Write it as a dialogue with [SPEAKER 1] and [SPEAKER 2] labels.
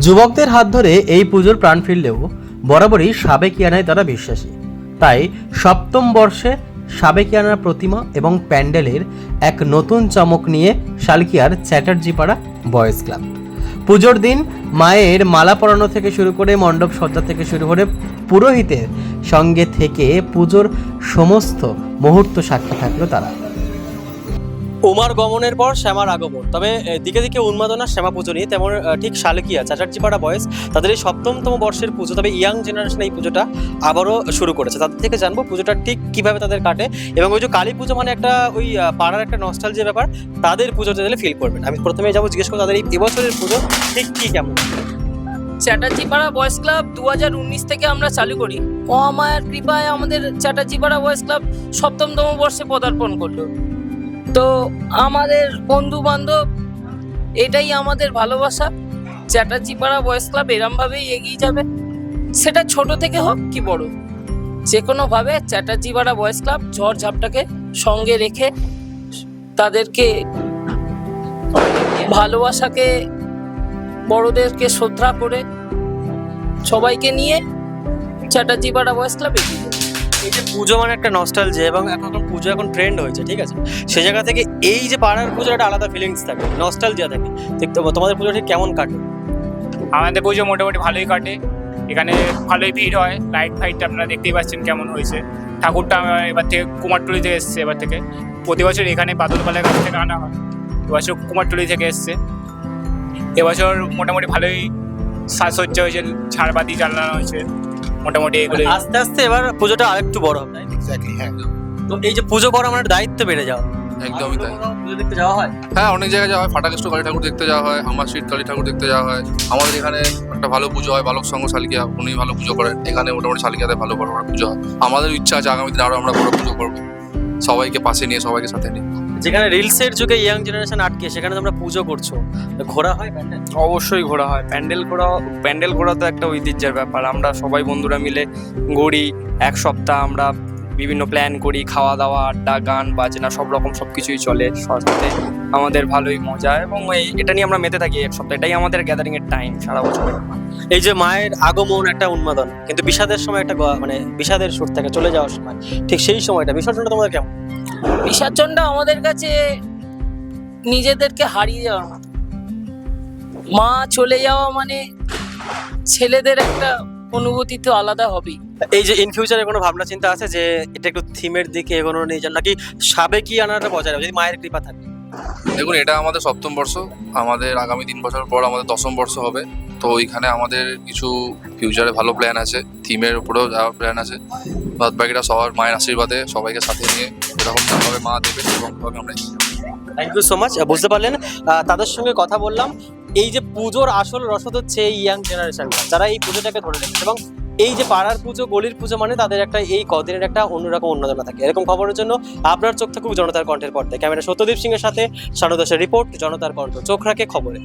[SPEAKER 1] যুবকদের হাত ধরে এই পুজোর প্রাণ ফিরলেও বরাবরই সাবেকিয়ানায় তারা বিশ্বাসী। তাই সপ্তম বর্ষে সাবেকিয়ানার প্রতিমা এবং প্যান্ডেলের এক নতুন চমক নিয়ে শালকিয়ার চ্যাটার্জিপাড়া বয়েজ ক্লাব। পুজোর দিন মায়ের মালা পরানো থেকে শুরু করে মণ্ডপ সজ্জা থেকে শুরু করে পুরোহিতের সঙ্গে থেকে পুজোর সমস্ত মুহূর্ত সাক্ষী থাকলো তারা। উমার গমনের পর শ্যামার আগমন, তবে দিকে দিকে উন্মাদনা শ্যামা পুজো নিয়ে, তেমন ঠিক শালকিয়া চ্যাটার্জিপাড়া বয়েজ তাদের এই সপ্তমতম বর্ষের পুজো, তবে ইয়াং জেনারেশন এই পুজোটা আবারও শুরু করেছে। তাদের থেকে জানবো পুজোটা ঠিক কিভাবে তাদের কাটে, এবং ওই যে কালী পুজো মানে একটা ওই পাড়ার একটা নস্টালজিয়া ব্যাপার, তাদের পুজোতে গেলে ফিল করবেন। আমি প্রথমে যাবো জিজ্ঞেস করবো তাদের এই এবছরের পুজো ঠিক কি কেমন।
[SPEAKER 2] চ্যাটার্জিপাড়া বয়েজ ক্লাব 2019 থেকে আমরা চালু করি। মহামায়ার কৃপায় আমাদের চ্যাটার্জিপাড়া বয়েজ ক্লাব সপ্তমতম বর্ষে পদার্পণ করলো। তো আমাদের বন্ধু বান্ধব, এটাই আমাদের ভালোবাসা। চ্যাটার্জিপাড়া বয়েজ ক্লাব এরমভাবেই এগিয়ে যাবে, সেটা ছোট থেকে হোক কি বড়, যে কোনোভাবে চ্যাটার্জিপাড়া বয়েজ ক্লাব ঝড় ঝাপটাকে সঙ্গে রেখে তাদেরকে ভালোবাসাকে, বড়দেরকে শ্রদ্ধা করে সবাইকে নিয়ে চ্যাটার্জিপাড়া বয়েজ ক্লাব এগিয়ে যাবে।
[SPEAKER 1] এই যে পুজো মানে একটা নস্টালজিয়া, এবং এখন পুজো এখন ট্রেন্ড হয়েছে, ঠিক আছে, সেই জায়গা থেকে এই যে পাড়ার পুজোর একটা আলাদা ফিলিংস থাকে, নস্টালজিয়া থাকে। ঠিক তো, তোমাদের পুজো ঠিক কেমন কাটে?
[SPEAKER 3] আমাদের পুজো মোটামুটি ভালোই কাটে, এখানে ভালোই ভিড় হয়। লাইট ফাইট আপনারা দেখতেই পাচ্ছেন কেমন হয়েছে। ঠাকুরটা এবার থেকে কুমারটুলি থেকে এসছে, এবার থেকে প্রতি বছর এখানে বাদলপালের কাছ থেকে আনা হয়, এবছর কুমারটুলি থেকে এসছে। এবছর মোটামুটি ভালোই সাজসজ্জা হয়েছে, ঝাড়বাতি জ্বালানো হয়েছে মোটামুটি এগুলো।
[SPEAKER 1] আস্তে আস্তে এবার পুজোটা আরেকটু বড় হবে।
[SPEAKER 4] এক্স্যাক্টলি, হ্যাঁ,
[SPEAKER 1] তো এই যে পুজো করা মানে দায়িত্ব বেড়ে যাওয়া।
[SPEAKER 4] একদমই তাই।
[SPEAKER 1] পুজো দেখতে যাওয়া হয়?
[SPEAKER 4] হ্যাঁ, অনেক জায়গায় যাওয়া হয়। ফাটাকেষ্ট কালী ঠাকুর দেখতে যাওয়া হয়, আমার শীত কালী ঠাকুর দেখতে যাওয়া হয়। আমাদের এখানে একটা ভালো পুজো হয়, বালক সংঘ শালকিয়া, উনি ভালো পুজো করেন। এখানে মোটামুটি শালকিয়াতে ভালো বড় বড় পুজো হয়। আমাদের ইচ্ছা আছে আগামী দিনে আরো আমরা বড় পুজো করবো, সবাইকে পাশে নিয়ে, সবাইকে সাথে নিয়ে।
[SPEAKER 1] যেখানে রিলসের যুগে ইয়াং জেনারেশন আটকে, সেখানে তোমরা পুজো করছো, ঘোরা হয় প্যান্ডেল?
[SPEAKER 5] অবশ্যই ঘোরা হয়। প্যান্ডেল ঘোরা তো একটা ঐতিহ্যের ব্যাপার। আমরা সবাই বন্ধুরা মিলে ঘুরি, এক সপ্তাহ আমরা বিভিন্ন প্ল্যান করি, খাওয়া দাওয়া, আড্ডা, গান বাজনা সব রকম সব কিছুই চলে সাথে। আমাদের ভালোই মজা, এবং এটা নিয়ে আমরা মেতে থাকি এক সপ্তাহ। এটাই আমাদের গ্যাদারিং এর টাইম সারা বছর।
[SPEAKER 1] এই যে মায়ের আগমন একটা উন্মাদন, কিন্তু বিষাদের সময় একটা মানে বিষাদের সুর থাকে চলে যাওয়ার সময়, ঠিক সেই সময়টা বিসর্জনটা তোমাদের কেমন?
[SPEAKER 2] বিসর্জনটা আমাদের কাছে নিজেদেরকে হারিয়ে যাওয়ার মতো। মা চলে যাওয়া মানে ছেলেদের একটা অনুভূতি তো আলাদা হবেই।
[SPEAKER 1] এই যে ইন ফিউচারে কোনো ভাবনা চিন্তা আছে যে এটা একটু থিমের দিকে এগোনো নিয়ে যান, নাকি সাবেকিয়ানাটা বজায় রাখবে যদি মায়ের কৃপা থাকে?
[SPEAKER 4] দেখুন, এটা আমাদের সপ্তম বর্ষ, আমাদের আগামী 3 বছর পর আমাদের 10ম বর্ষ হবে। তো ওইখানে আমাদের কিছু ফিউচারে ভালো প্ল্যান আছে, থিমের উপরেও যাওয়ার প্ল্যান আছে। বাদ বাকিটা সবার মায়ের আশীর্বাদে সবাইকে সাথে নিয়ে এরকমভাবে মা দেবে এবং আমরা।
[SPEAKER 1] Thank you so much. বুঝতে পারলেন, তাদের সঙ্গে কথা বললাম। এই যে পুজোর আসল রসদ হচ্ছে এই ইয়াং জেনারেশনটা, যারা এই পুজোটাকে ধরে রেখেছে, এবং এই যে পাড়ার পুজো, গলির পুজো মানে তাদের একটা এই কদিনের একটা অন্যরকম উন্মাদনা থাকে। এরকম খবরের জন্য আপনার চোখ থাকুক জনতার কণ্ঠের পর্দায়। ক্যামেরা সত্যদীপ সিং এর সাথে শানু দাসের রিপোর্ট, জনতার কণ্ঠ, চোখ রাখে খবরে।